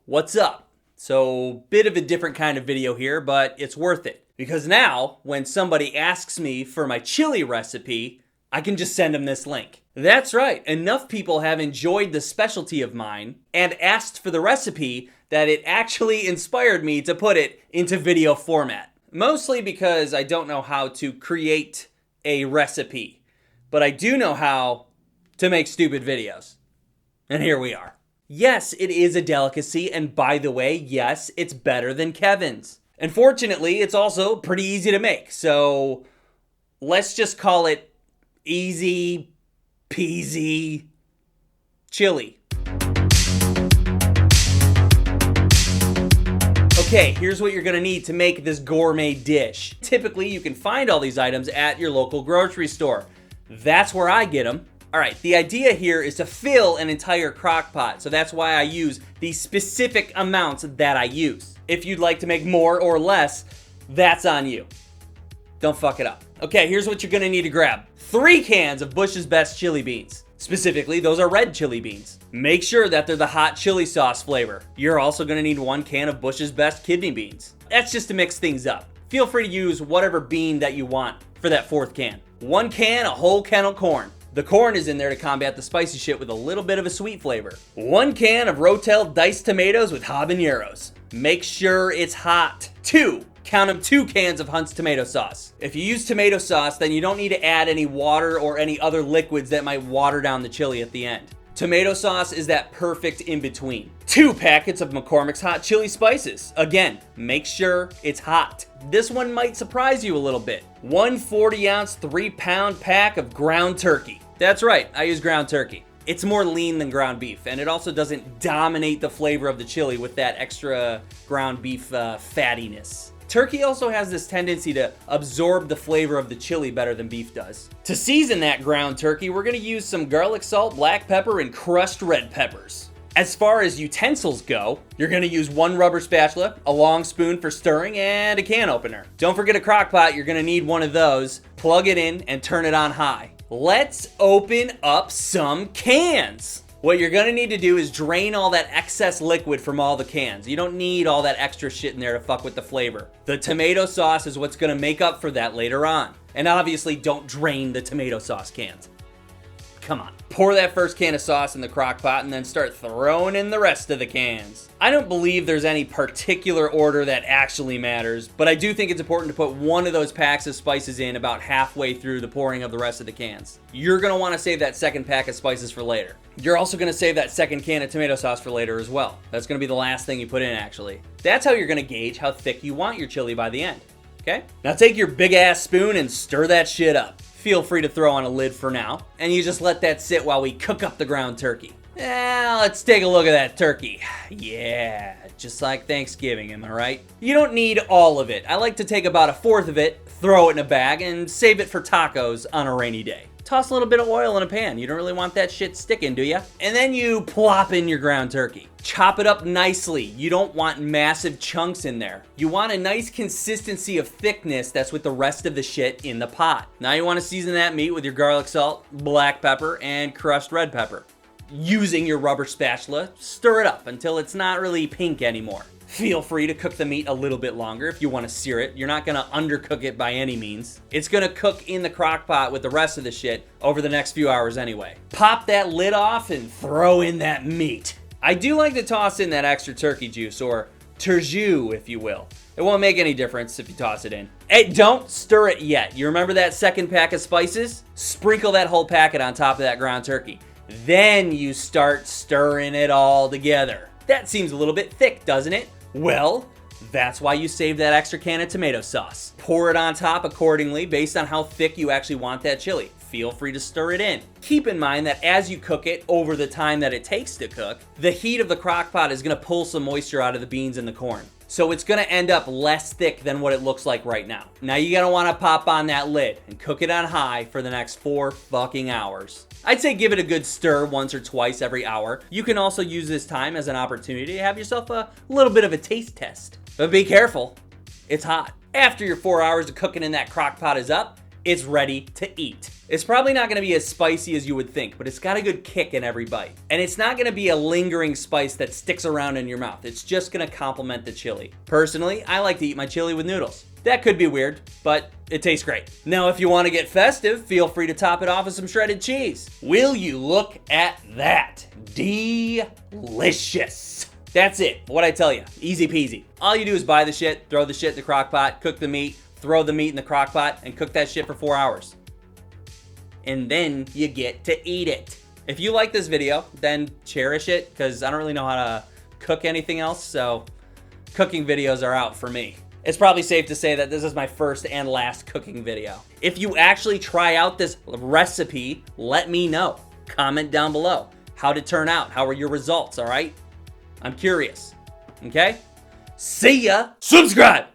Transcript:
What's up? So, bit of a different kind of video here, but it's worth it. Because now, when somebody asks me for my chili recipe, I can just send them this link. That's right, enough people have enjoyed the specialty of mine and asked for the recipe that it actually inspired me to put it into video format. Mostly because I don't know how to create a recipe, but I do know how to make stupid videos. And here we are. Yes, it is a delicacy, and by the way, yes, it's better than Kevin's. Unfortunately, it's also pretty easy to make, so let's just call it easy peasy chili. Okay, here's what you're gonna need to make this gourmet dish. Typically, you can find all these items at your local grocery store. That's where I get them. All right, the idea here is to fill an entire crock pot, so that's why I use the specific amounts that I use. If you'd like to make more or less, that's on you. Don't fuck it up. Okay, here's what you're gonna need to grab. 3 cans of Bush's Best chili beans. Specifically, those are red chili beans. Make sure that they're the hot chili sauce flavor. You're also gonna need 1 can of Bush's Best kidney beans. That's just to mix things up. Feel free to use whatever bean that you want for that 4th can. 1 can of whole kennel corn. The corn is in there to combat the spicy shit with a little bit of a sweet flavor. 1 can of Rotel diced tomatoes with habaneros. Make sure it's hot. 2 cans of Hunt's tomato sauce. If you use tomato sauce, then you don't need to add any water or any other liquids that might water down the chili at the end. Tomato sauce is that perfect in-between. 2 packets of McCormick's hot chili spices. Again, make sure it's hot. This one might surprise you a little bit. 1 40-ounce, 3-pound pack of ground turkey. That's right, I use ground turkey. It's more lean than ground beef, and it also doesn't dominate the flavor of the chili with that extra ground beef fattiness. Turkey also has this tendency to absorb the flavor of the chili better than beef does. To season that ground turkey, we're gonna use some garlic salt, black pepper, and crushed red peppers. As far as utensils go, you're gonna use 1 rubber spatula, a long spoon for stirring, and a can opener. Don't forget a crock pot, you're gonna need one of those. Plug it in and turn it on high. Let's open up some cans. What you're gonna need to do is drain all that excess liquid from all the cans. You don't need all that extra shit in there to fuck with the flavor. The tomato sauce is what's gonna make up for that later on. And obviously, don't drain the tomato sauce cans. Come on. Pour that first can of sauce in the crock pot and then start throwing in the rest of the cans. I don't believe there's any particular order that actually matters, but I do think it's important to put one of those packs of spices in about halfway through the pouring of the rest of the cans. You're gonna wanna save that second pack of spices for later. You're also gonna save that second can of tomato sauce for later as well. That's gonna be the last thing you put in, actually. That's how you're gonna gauge how thick you want your chili by the end, okay? Now take your big ass spoon and stir that shit up. Feel free to throw on a lid for now, and you just let that sit while we cook up the ground turkey. Let's take a look at that turkey. Yeah, just like Thanksgiving, am I right? You don't need all of it. I like to take about 1/4 of it, throw it in a bag, and save it for tacos on a rainy day. Toss a little bit of oil in a pan. You don't really want that shit sticking, do ya? And then you plop in your ground turkey. Chop it up nicely. You don't want massive chunks in there. You want a nice consistency of thickness that's with the rest of the shit in the pot. Now you want to season that meat with your garlic salt, black pepper, and crushed red pepper. Using your rubber spatula, stir it up until it's not really pink anymore. Feel free to cook the meat a little bit longer if you want to sear it. You're not going to undercook it by any means. It's going to cook in the crock pot with the rest of the shit over the next few hours anyway. Pop that lid off and throw in that meat. I do like to toss in that extra turkey juice, or terjou if you will. It won't make any difference if you toss it in. Hey, don't stir it yet. You remember that second pack of spices? Sprinkle that whole packet on top of that ground turkey. Then you start stirring it all together. That seems a little bit thick, doesn't it? Well, that's why you save that extra can of tomato sauce. Pour it on top accordingly based on how thick you actually want that chili. Feel free to stir it in. Keep in mind that as you cook it over the time that it takes to cook, the heat of the crock pot is gonna pull some moisture out of the beans and the corn. So it's gonna end up less thick than what it looks like right now. Now you're gonna wanna pop on that lid and cook it on high for the next 4 fucking hours. I'd say give it a good stir once or twice every hour. You can also use this time as an opportunity to have yourself a little bit of a taste test. But be careful, it's hot. After your 4 hours of cooking in that crock pot is up, it's ready to eat. It's probably not gonna be as spicy as you would think, but it's got a good kick in every bite. And it's not gonna be a lingering spice that sticks around in your mouth. It's just gonna complement the chili. Personally, I like to eat my chili with noodles. That could be weird, but it tastes great. Now, if you want to get festive, feel free to top it off with some shredded cheese. Will you look at that? Delicious. That's it. What'd I tell you? Easy peasy. All you do is buy the shit, throw the shit in the crock pot, cook the meat, throw the meat in the crock pot, and cook that shit for 4 hours. And then you get to eat it. If you like this video, then cherish it, because I don't really know how to cook anything else, so cooking videos are out for me. It's probably safe to say that this is my first and last cooking video. If you actually try out this recipe, let me know. Comment down below. How'd it turn out? How are your results, all right? I'm curious, okay? See ya! Subscribe!